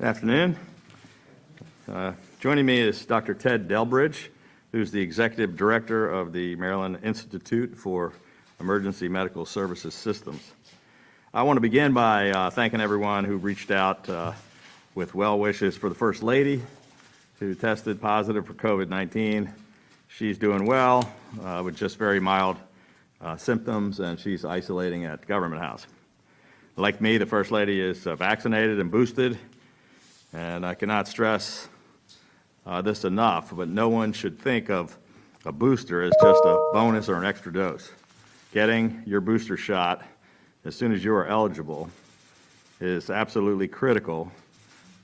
Afternoon. Joining me is Dr. Ted Delbridge, who's the Executive Director of the Maryland Institute for Emergency Medical Services Systems. I want to begin by thanking everyone who reached out with well wishes for the First Lady, who tested positive for COVID-19. She's doing well with just very mild symptoms, and she's isolating at Government House. Like me, the First Lady is vaccinated and boosted, and I cannot stress this enough, but no one should think of a booster as just a bonus or an extra dose. Getting your booster shot as soon as you are eligible is absolutely critical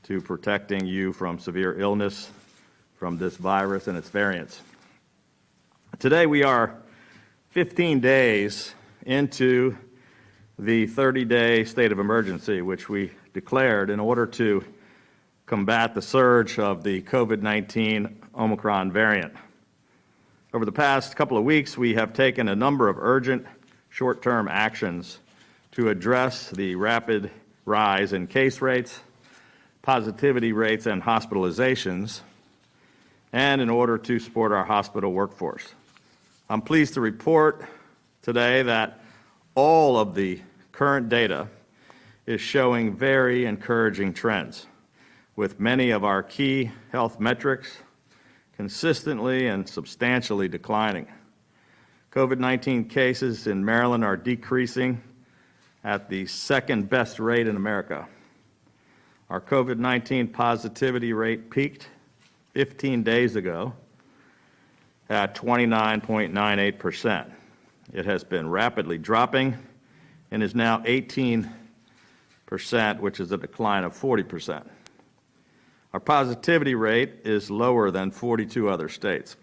to protecting you from severe illness from this virus and its variants. Today we are 15 days into the 30-day state of emergency, which we declared in order to combat the surge of the COVID-19 Omicron variant. Over the past couple of weeks, we have taken a number of urgent short-term actions to address the rapid rise in case rates, positivity rates, and hospitalizations, and in order to support our hospital workforce. I'm pleased to report today that all of the current data is showing very encouraging trends, with many of our key health metrics consistently and substantially declining. COVID-19 cases in Maryland are decreasing at the second best rate in America. Our COVID-19 positivity rate peaked 15 days ago at 29.98%. It has been rapidly dropping and is now 18%, which is a decline of 40%. Our positivity rate is lower than 42 other states.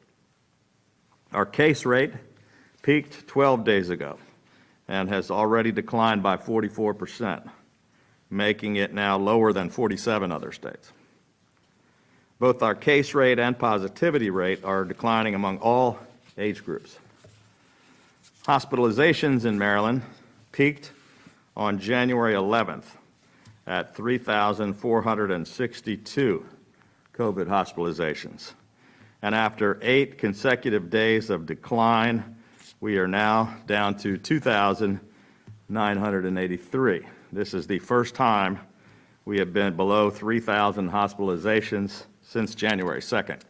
Our case rate peaked 12 days ago and has already declined by 44%, making it now lower than 47 other states. Both our case rate and positivity rate are declining among all age groups. Hospitalizations in Maryland peaked on January 11th at 3,462 COVID hospitalizations. And after 8 consecutive days of decline, we are now down to 2,983. This is the first time we have been below 3,000 hospitalizations since January 2nd.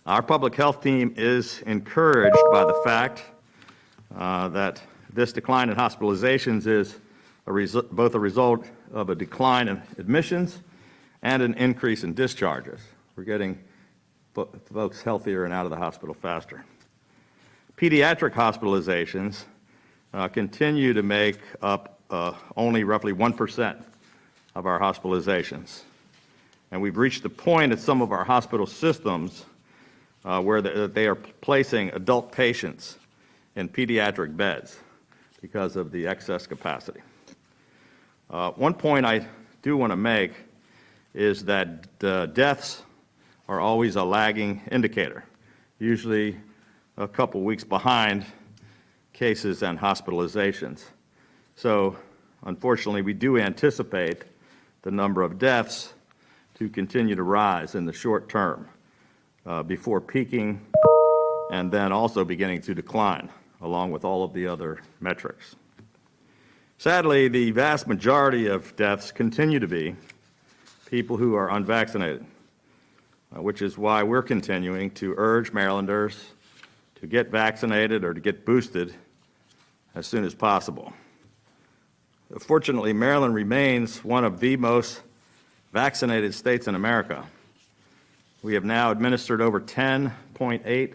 Our public health team is encouraged by the fact that this decline in hospitalizations is both a result of a decline in admissions and an increase in discharges. We're getting folks healthier and out of the hospital faster. Pediatric hospitalizations continue to make up only roughly 1% of our hospitalizations. And we've reached the point at some of our hospital systems where they are placing adult patients in pediatric beds because of the excess capacity. One point I do want to make is that deaths are always a lagging indicator, usually a couple weeks behind cases and hospitalizations. So, unfortunately, we do anticipate the number of deaths to continue to rise in the short term before peaking and then also beginning to decline, along with all of the other metrics. Sadly, the vast majority of deaths continue to be people who are unvaccinated, which is why we're continuing to urge Marylanders to get vaccinated or to get boosted as soon as possible. Fortunately, Maryland remains one of the most vaccinated states in America. We have now administered over 10.8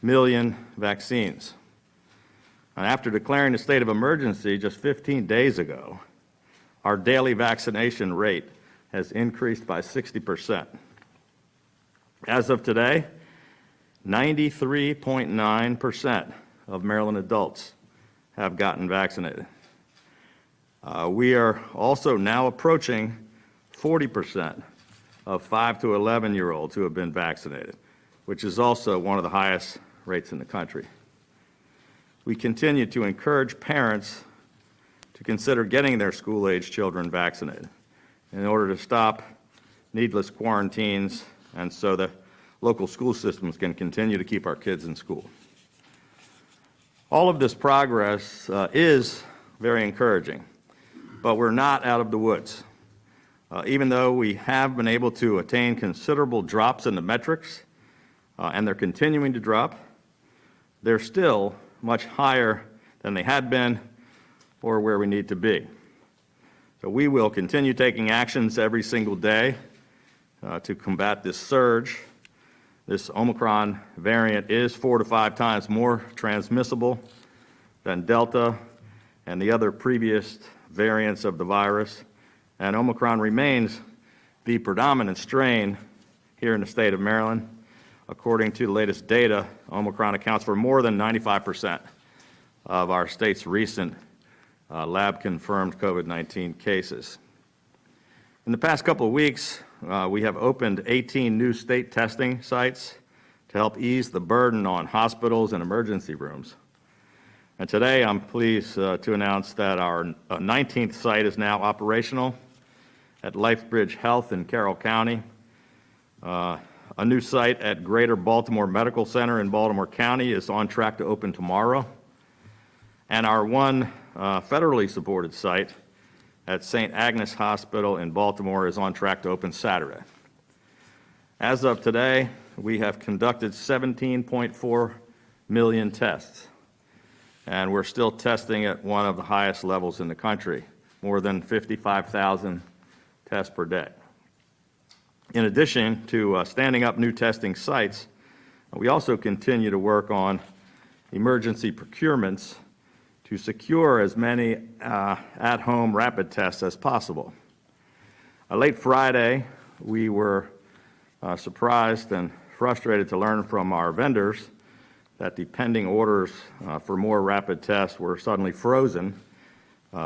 million vaccines. And after declaring a state of emergency just 15 days ago, our daily vaccination rate has increased by 60%. As of today, 93.9% of Maryland adults have gotten vaccinated. We are also now approaching 40% of 5 to 11-year-olds who have been vaccinated, which is also one of the highest rates in the country. We continue to encourage parents to consider getting their school-age children vaccinated. in order to stop needless quarantines and so the local school systems can continue to keep our kids in school. All of this progress is very encouraging, but we're not out of the woods. Even though we have been able to attain considerable drops in the metrics, and they're continuing to drop, they're still much higher than they had been or where we need to be. So we will continue taking actions every single day to combat this surge. This Omicron variant is 4 to 5 times more transmissible than Delta and the other previous variants of the virus, and Omicron remains the predominant strain here in the state of Maryland. According to the latest data, Omicron accounts for more than 95% of our state's recent lab-confirmed COVID-19 cases. In the past couple of weeks, we have opened 18 new state testing sites to help ease the burden on hospitals and emergency rooms. And today I'm pleased to announce that our 19th site is now operational at LifeBridge Health in Carroll County. A new site at Greater Baltimore Medical Center in Baltimore County is on track to open tomorrow. And our one federally supported site at St. Agnes Hospital in Baltimore is on track to open Saturday. As of today, we have conducted 17.4 million tests, and we're still testing at one of the highest levels in the country, more than 55,000 tests per day. In addition to standing up new testing sites, we also continue to work on emergency procurements to secure as many at-home rapid tests as possible. Late Friday, we were surprised and frustrated to learn from our vendors that the pending orders for more rapid tests were suddenly frozen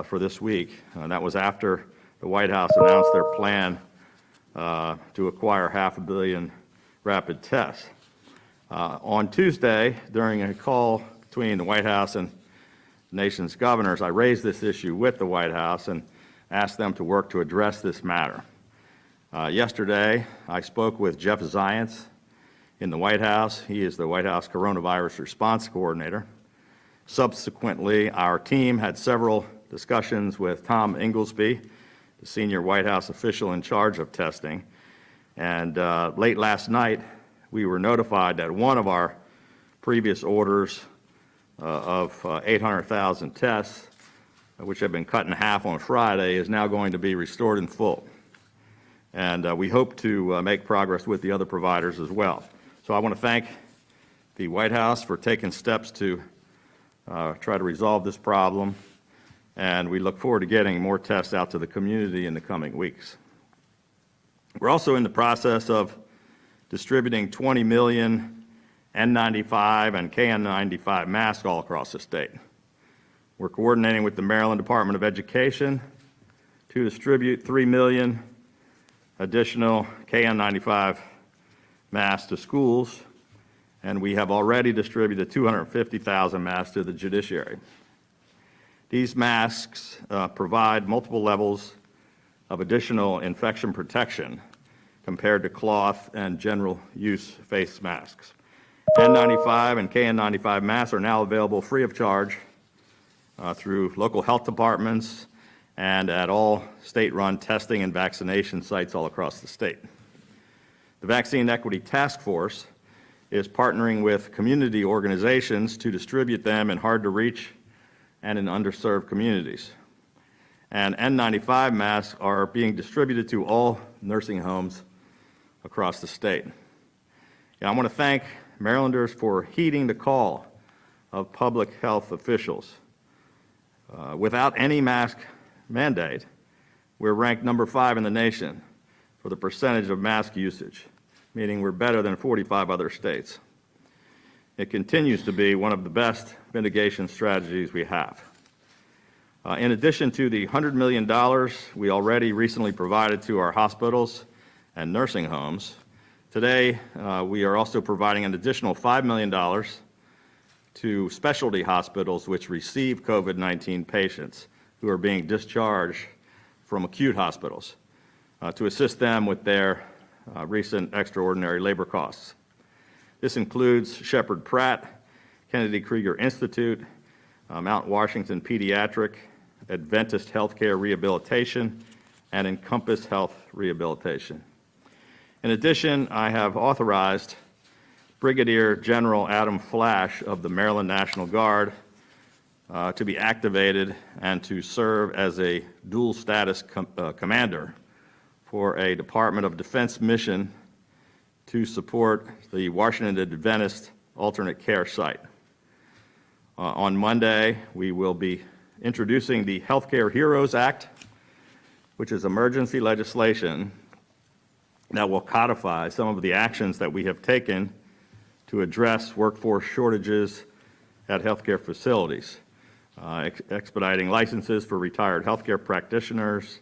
for this week. That was after the White House announced their plan to acquire 500 million rapid tests. On Tuesday, during a call between the White House and the nation's governors, I raised this issue with the White House and asked them to work to address this matter. Yesterday, I spoke with Jeff Zients in the White House. He is the White House Coronavirus Response Coordinator. Subsequently, our team had several discussions with Tom Inglesby, the senior White House official in charge of testing. And late last night, we were notified that one of our previous orders of 800,000 tests, which have been cut in half on Friday, is now going to be restored in full. And we hope to make progress with the other providers as well. So I want to thank the White House for taking steps to try to resolve this problem, and we look forward to getting more tests out to the community in the coming weeks. We're also in the process of distributing 20 million N95 and KN95 masks all across the state. We're coordinating with the Maryland Department of Education to distribute 3 million additional KN95 masks to schools, and we have already distributed 250,000 masks to the judiciary. These masks provide multiple levels of additional infection protection compared to cloth and general use face masks. N95 and KN95 masks are now available free of charge through local health departments and at all state-run testing and vaccination sites all across the state. The Vaccine Equity Task Force is partnering with community organizations to distribute them in hard-to-reach and in underserved communities. And N95 masks are being distributed to all nursing homes across the state. I want to thank Marylanders for heeding the call of public health officials. Without any mask mandate, we're ranked number 5 in the nation for the percentage of mask usage, meaning we're better than 45 other states. It continues to be one of the best mitigation strategies we have. In addition to the $100 million we already recently provided to our hospitals and nursing homes, today we are also providing an additional $5 million to specialty hospitals which receive COVID-19 patients who are being discharged from acute hospitals. to assist them with their recent extraordinary labor costs. This includes Shepherd Pratt, Kennedy Krieger Institute, Mount Washington Pediatric, Adventist Healthcare Rehabilitation, and Encompass Health Rehabilitation. In addition, I have authorized Brigadier General Adam Flash of the Maryland National Guard to be activated and to serve as a dual status commander for a Department of Defense mission to support the Washington Adventist Alternate Care Site. On Monday, we will be introducing the Healthcare Heroes Act, which is emergency legislation that will codify some of the actions that we have taken to address workforce shortages at healthcare facilities, expediting licenses for retired healthcare practitioners,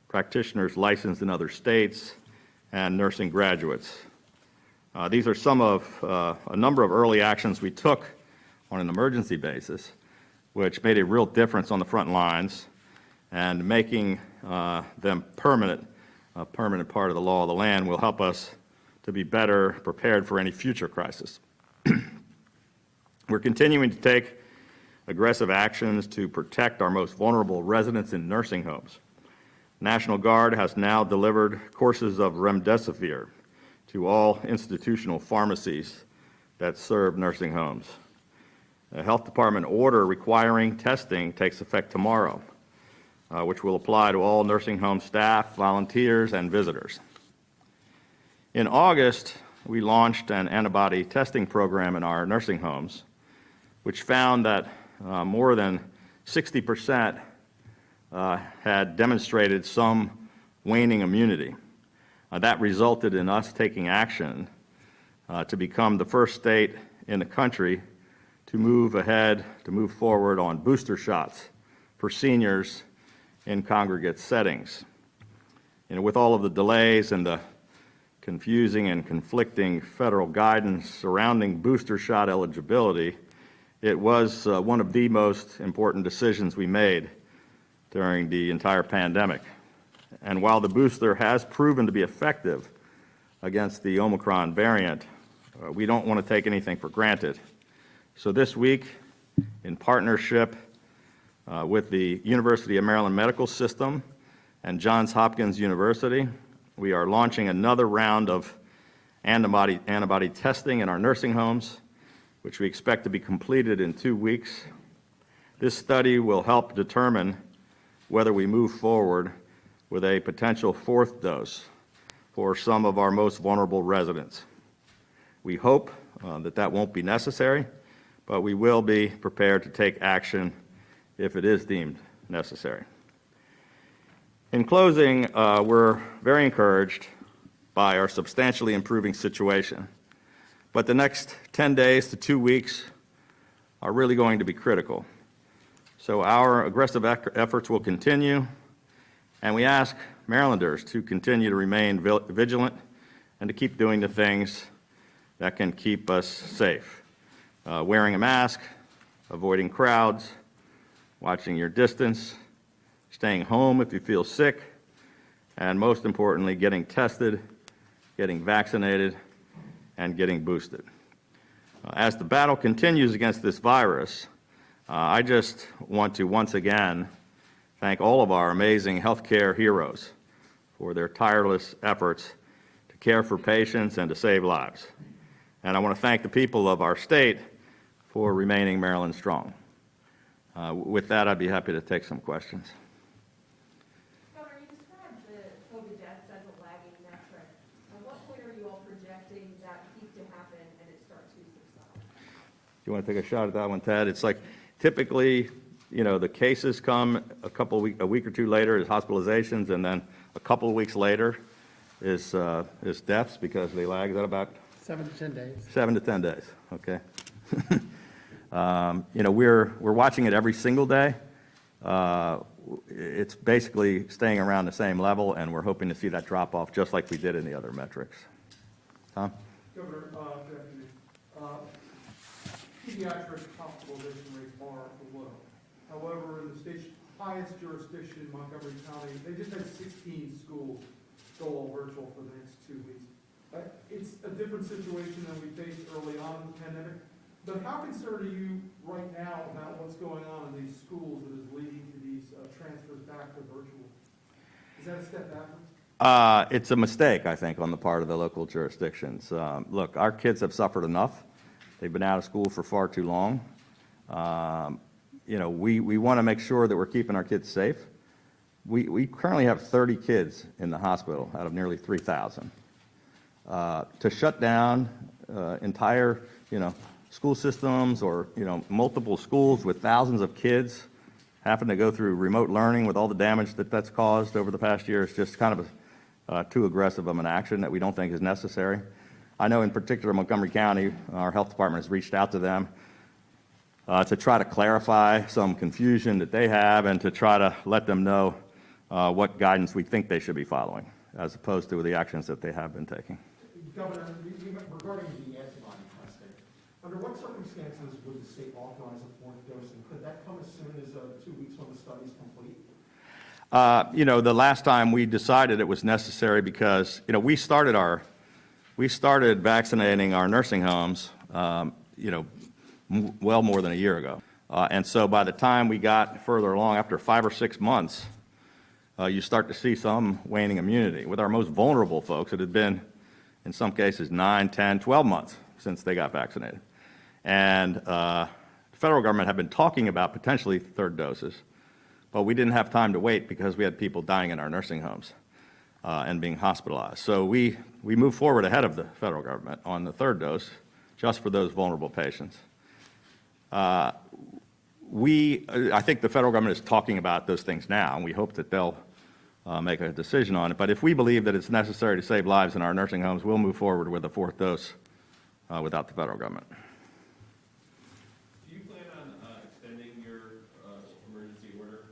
practitioners licensed in other states, and nursing graduates. These are some of a number of early actions we took on an emergency basis, which made a real difference on the front lines, and making them a permanent part of the law of the land will help us to be better prepared for any future crisis. We're continuing to take aggressive actions to protect our most vulnerable residents in nursing homes. National Guard has now delivered courses of remdesivir to all institutional pharmacies that serve nursing homes. A health department order requiring testing takes effect tomorrow, which will apply to all nursing home staff, volunteers, and visitors. In August, we launched an antibody testing program in our nursing homes, which found that more than 60% had demonstrated some waning immunity. That resulted in us taking action to become the first state in the country to move forward on booster shots for seniors in congregate settings. With all of the delays and the confusing and conflicting federal guidance surrounding booster shot eligibility, it was one of the most important decisions we made during the entire pandemic. And while the booster has proven to be effective against the Omicron variant, we don't want to take anything for granted. So this week, in partnership with the University of Maryland Medical System and Johns Hopkins University, we are launching another round of antibody testing in our nursing homes, which we expect to be completed in 2 weeks. This study will help determine whether we move forward with a potential 4th dose for some of our most vulnerable residents. We hope that won't be necessary, but we will be prepared to take action if it is deemed necessary. In closing, we're very encouraged by our substantially improving situation, but the next 10 days to 2 weeks are really going to be critical. So our aggressive efforts will continue, and we ask Marylanders to continue to remain vigilant and to keep doing the things that can keep us safe. Wearing a mask, avoiding crowds, watching your distance, staying home if you feel sick, and most importantly, getting tested, getting vaccinated, and getting boosted. As the battle continues against this virus, I just want to once again thank all of our amazing healthcare heroes for their tireless efforts to care for patients and to save lives. And I want to thank the people of our state for remaining Maryland strong. With that, I'd be happy to take some questions. Governor, you described the COVID deaths as a lagging metric. At what point are you all projecting that peak to happen and it start to subside? Do you want to take a shot at that one, Ted? It's like typically, the cases come a week or two later is hospitalizations, and then a couple of weeks later is deaths because they lag. Is that about 7 to 10 days? 7 to 10 days. Okay. We're watching it every single day. It's basically staying around the same level, and we're hoping to see that drop off just like we did in the other metrics. Tom? Governor, good afternoon. Pediatric hospitalization rates are low. However, in the state's highest jurisdiction, Montgomery County, they just had 16 schools go all virtual for the next 2 weeks. It's a different situation than we faced early on in the pandemic, but how concerned are you right now about what's going on in these schools that is leading to these transfers back to virtual? Is that a step backwards? It's a mistake, I think, on the part of the local jurisdictions. Look, our kids have suffered enough. They've been out of school for far too long. We want to make sure that we're keeping our kids safe. We currently have 30 kids in the hospital out of nearly 3,000. To shut down entire, school systems or, multiple schools with thousands of kids having to go through remote learning with all the damage that's caused over the past year is just kind of too aggressive of an action that we don't think is necessary. I know in particular Montgomery County, our health department has reached out to them to try to clarify some confusion that they have and to try to let them know what guidance we think they should be following, as opposed to the actions that they have been taking. Governor, regarding the antibody testing, under what circumstances would the state authorize a fourth dose, and could that come as soon as 2 weeks when the study is complete? The last time we decided it was necessary because, we started vaccinating our nursing homes, well more than a year ago. And so by the time we got further along, after 5 or 6 months, you start to see some waning immunity. With our most vulnerable folks, it had been, in some cases, 9, 10, 12 months since they got vaccinated. And the federal government had been talking about potentially third doses, but we didn't have time to wait because we had people dying in our nursing homes and being hospitalized. So we moved forward ahead of the federal government on the third dose just for those vulnerable patients. I think the federal government is talking about those things now, and we hope that they'll make a decision on it. But if we believe that it's necessary to save lives in our nursing homes, we'll move forward with a fourth dose without the federal government. Do you plan on extending your emergency order?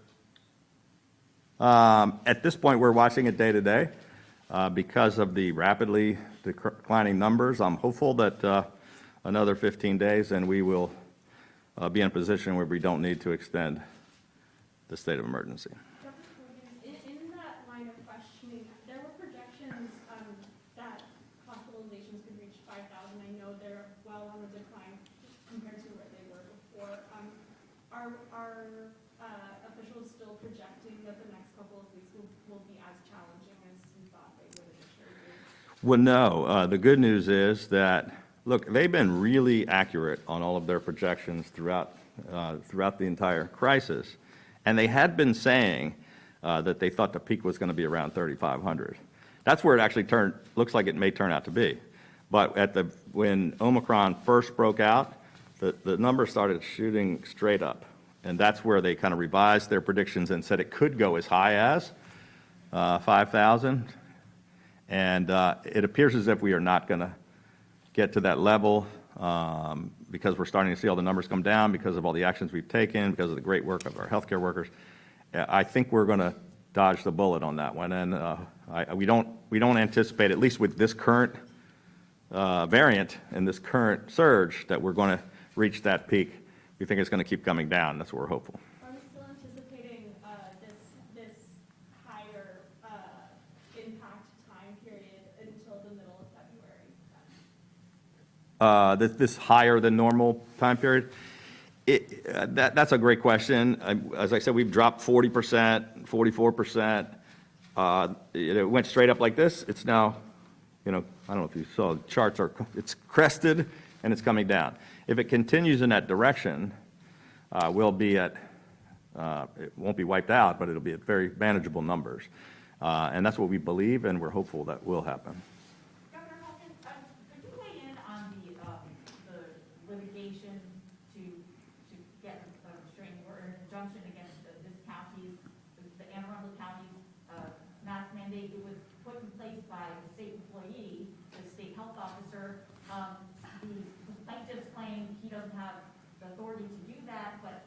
At this point, we're watching it day to day because of the rapidly declining numbers. I'm hopeful that another 15 days and we will be in a position where we don't need to extend the state of emergency. Dr. Hogan, in that line of questioning, there were projections that hospitalizations could reach 5,000. I know they're well on the decline compared to where they were before. Are officials still projecting that the next couple of weeks will be as challenging as we thought they would initially be? Well, no. The good news is that, look, they've been really accurate on all of their projections throughout the entire crisis. And they had been saying that they thought the peak was going to be around 3,500. That's where it actually looks like it may turn out to be. But when Omicron first broke out, the number started shooting straight up. And that's where they kind of revised their predictions and said it could go as high as 5,000. And it appears as if we are not going to get to that level because we're starting to see all the numbers come down because of all the actions we've taken, because of the great work of our healthcare workers. I think we're going to dodge the bullet on that one, and we don't anticipate, at least with this current variant and this current surge, that we're going to reach that peak. We think it's going to keep coming down. That's what we're hopeful. Are we still anticipating this higher impact time period until the middle of February? This higher than normal time period? That's a great question. As I said, we've dropped 40%, 44%. It went straight up like this. It's now, I don't know if you saw the charts, it's crested and it's coming down. If it continues in that direction, we'll be at, it won't be wiped out, but it'll be at very manageable numbers. And that's what we believe, and we're hopeful that will happen. Governor Hogan, could you weigh in on the litigation to get a restraining order, an injunction against this county's, the Anne Arundel County's mask mandate? It was put in place by the state employee, the state health officer. The plaintiffs claim he doesn't have the authority to do that, but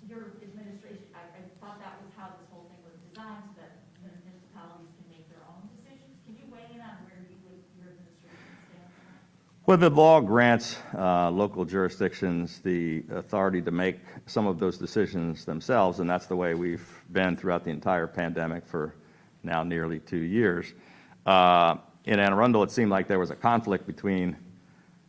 your administration, I thought that was how this whole thing was designed, so that municipalities can make their own decisions. Can you weigh in on where your administration stands on that? Well, the law grants local jurisdictions the authority to make some of those decisions themselves, and that's the way we've been throughout the entire pandemic for now nearly 2 years. In Anne Arundel, it seemed like there was a conflict between,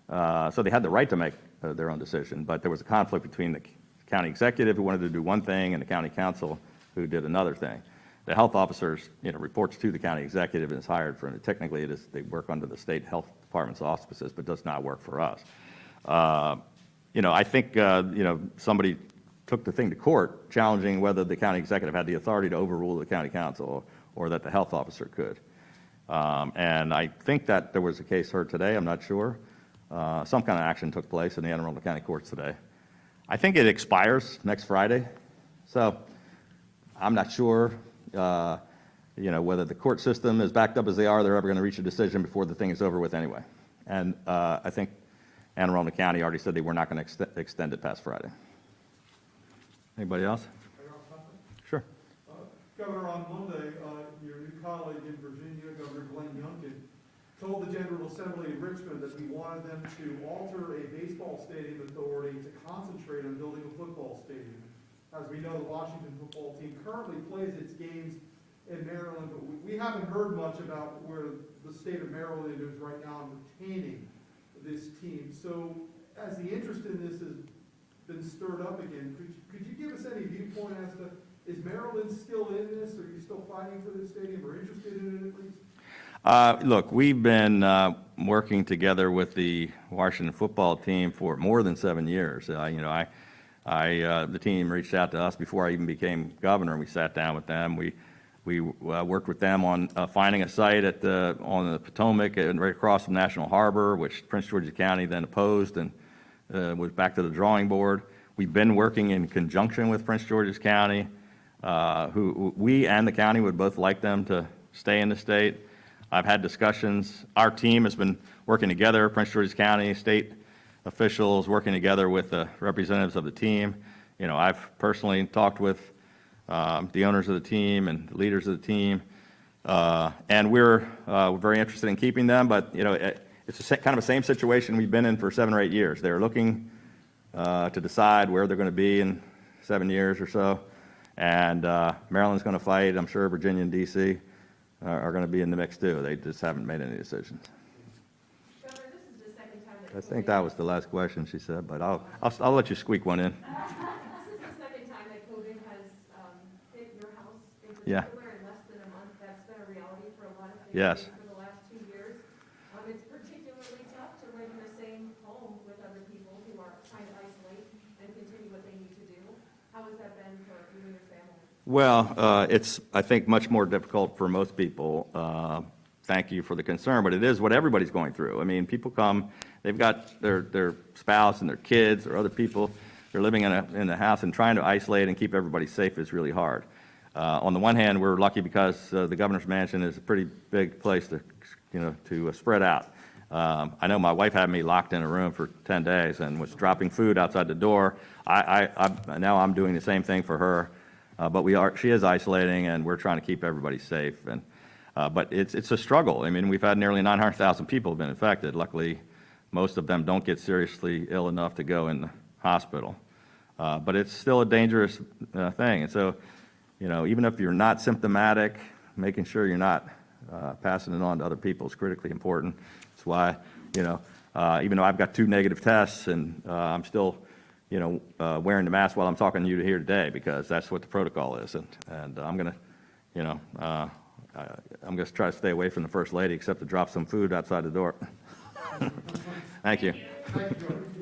so they had the right to make their own decision, but there was a conflict between the county executive who wanted to do one thing and the county council who did another thing. The health officers, reports to the county executive and is hired for, technically it is, they work under the state health department's auspices, but does not work for us. I think, somebody took the thing to court challenging whether the county executive had the authority to overrule the county council or that the health officer could. And I think that there was a case heard today, I'm not sure. Some kind of action took place in the Anne Arundel County Courts today. I think it expires next Friday, so I'm not sure, whether the court system is backed up as they are, they're ever going to reach a decision before the thing is over with anyway. And I think Anne Arundel County already said they were not going to extend it past Friday. Anybody else? Sure. Governor, on Monday, your new colleague in Virginia, Governor Glenn Youngkin, told the General Assembly in Richmond that he wanted them to alter a baseball stadium authority to concentrate on building a football stadium. As we know, the Washington football team currently plays its games in Maryland, but we haven't heard much about where the state of Maryland is right now in retaining this team. So as the interest in this has been stirred up again, could you give us any viewpoint as to, is Maryland still in this? Are you still fighting for this stadium or interested in it at least? Look, we've been working together with the Washington football team for more than 7 years. The team reached out to us before I even became governor. We sat down with them. We worked with them on finding a site on the Potomac and right across from National Harbor, which Prince George's County then opposed and was back to the drawing board. We've been working in conjunction with Prince George's County, who we and the county would both like them to stay in the state. I've had discussions. Our team has been working together, Prince George's County, state officials working together with the representatives of the team. I've personally talked with the owners of the team and the leaders of the team, and we're very interested in keeping them, but it's kind of the same situation we've been in for 7 or 8 years. They're looking to decide where they're going to be in 7 years or so, and Maryland's going to fight. I'm sure Virginia and D.C. are going to be in the mix too. They just haven't made any decisions. Governor, this is the second time that I think that was the last question she said, but I'll let you squeak one in. This is the second time that COVID has hit your house in Yeah. particular in less than a month. That's been a reality for a lot of Yes. families for the last 2 years. It's particularly tough to live in the same home with other people who are trying to isolate and continue what they need to do. How has that been for you and your family? Well, it's, I think, much more difficult for most people. Thank you for the concern, but it is what everybody's going through. I mean, people come, they've got their spouse and their kids or other people. They're living in a house, and trying to isolate and keep everybody safe is really hard. On the one hand, we're lucky because the governor's mansion is a pretty big place to spread out. I know my wife had me locked in a room for 10 days and was dropping food outside the door. Now I'm doing the same thing for her. But she is isolating, and we're trying to keep everybody safe. But it's a struggle. I mean, we've had nearly 900,000 people have been infected. Luckily, most of them don't get seriously ill enough to go in the hospital. But it's still a dangerous thing. And so, even if you're not symptomatic, making sure you're not passing it on to other people is critically important. That's why, even though I've got 2 negative tests, and I'm still wearing the mask while I'm talking to you here today, because that's what the protocol is. And I'm going to, I'm going to try to stay away from the First Lady, except to drop some food outside the door. Thank you. Thank you.